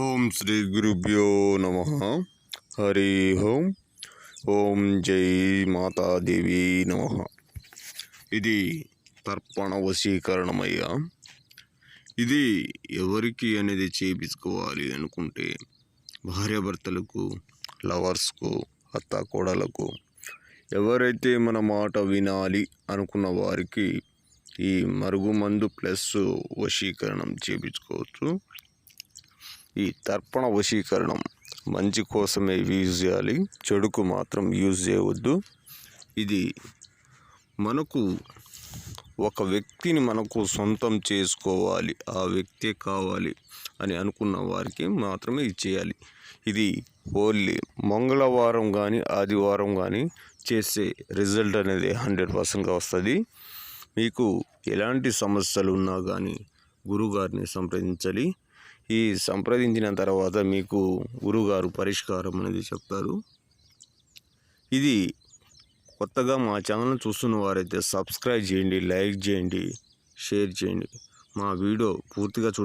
ఓం శ్రీ గురుభ్యో నమ. హరి ఓం. ఓం జై మాతాదేవి నమ. ఇది తర్పణ వశీకరణమయ్యా. ఇది ఎవరికి అనేది చేయించుకోవాలి అనుకుంటే భార్యాభర్తలకు, లవర్స్కు, అత్త కోడలకు, ఎవరైతే మన మాట వినాలి అనుకున్న వారికి ఈ మరుగుమందు ప్లస్ వశీకరణం చేయించుకోవచ్చు. ఈ తర్పణ వశీకరణం మంచి కోసమే యూజ్ చేయాలి, చెడుకు మాత్రం యూజ్ చేయవద్దు. ఇది మనకు ఒక వ్యక్తిని మనకు సొంతం చేసుకోవాలి, ఆ వ్యక్తే కావాలి అని అనుకున్న వారికి మాత్రమే ఇది చేయాలి. ఇది ఓన్లీ మంగళవారం కానీ ఆదివారం కానీ చేసే రిజల్ట్ అనేది 100% వస్తుంది. మీకు ఎలాంటి సమస్యలు ఉన్నా కానీ గురువుగారిని సంప్రదించాలి. ఈ సంప్రదించిన తర్వాత మీకు గురువుగారు పరిష్కారం అనేది చెప్తారు. ఇది కొత్తగా మా ఛానల్ చూస్తున్న వారైతే సబ్స్క్రైబ్ చేయండి, లైక్ చేయండి, షేర్ చేయండి. మా వీడియో పూర్తిగా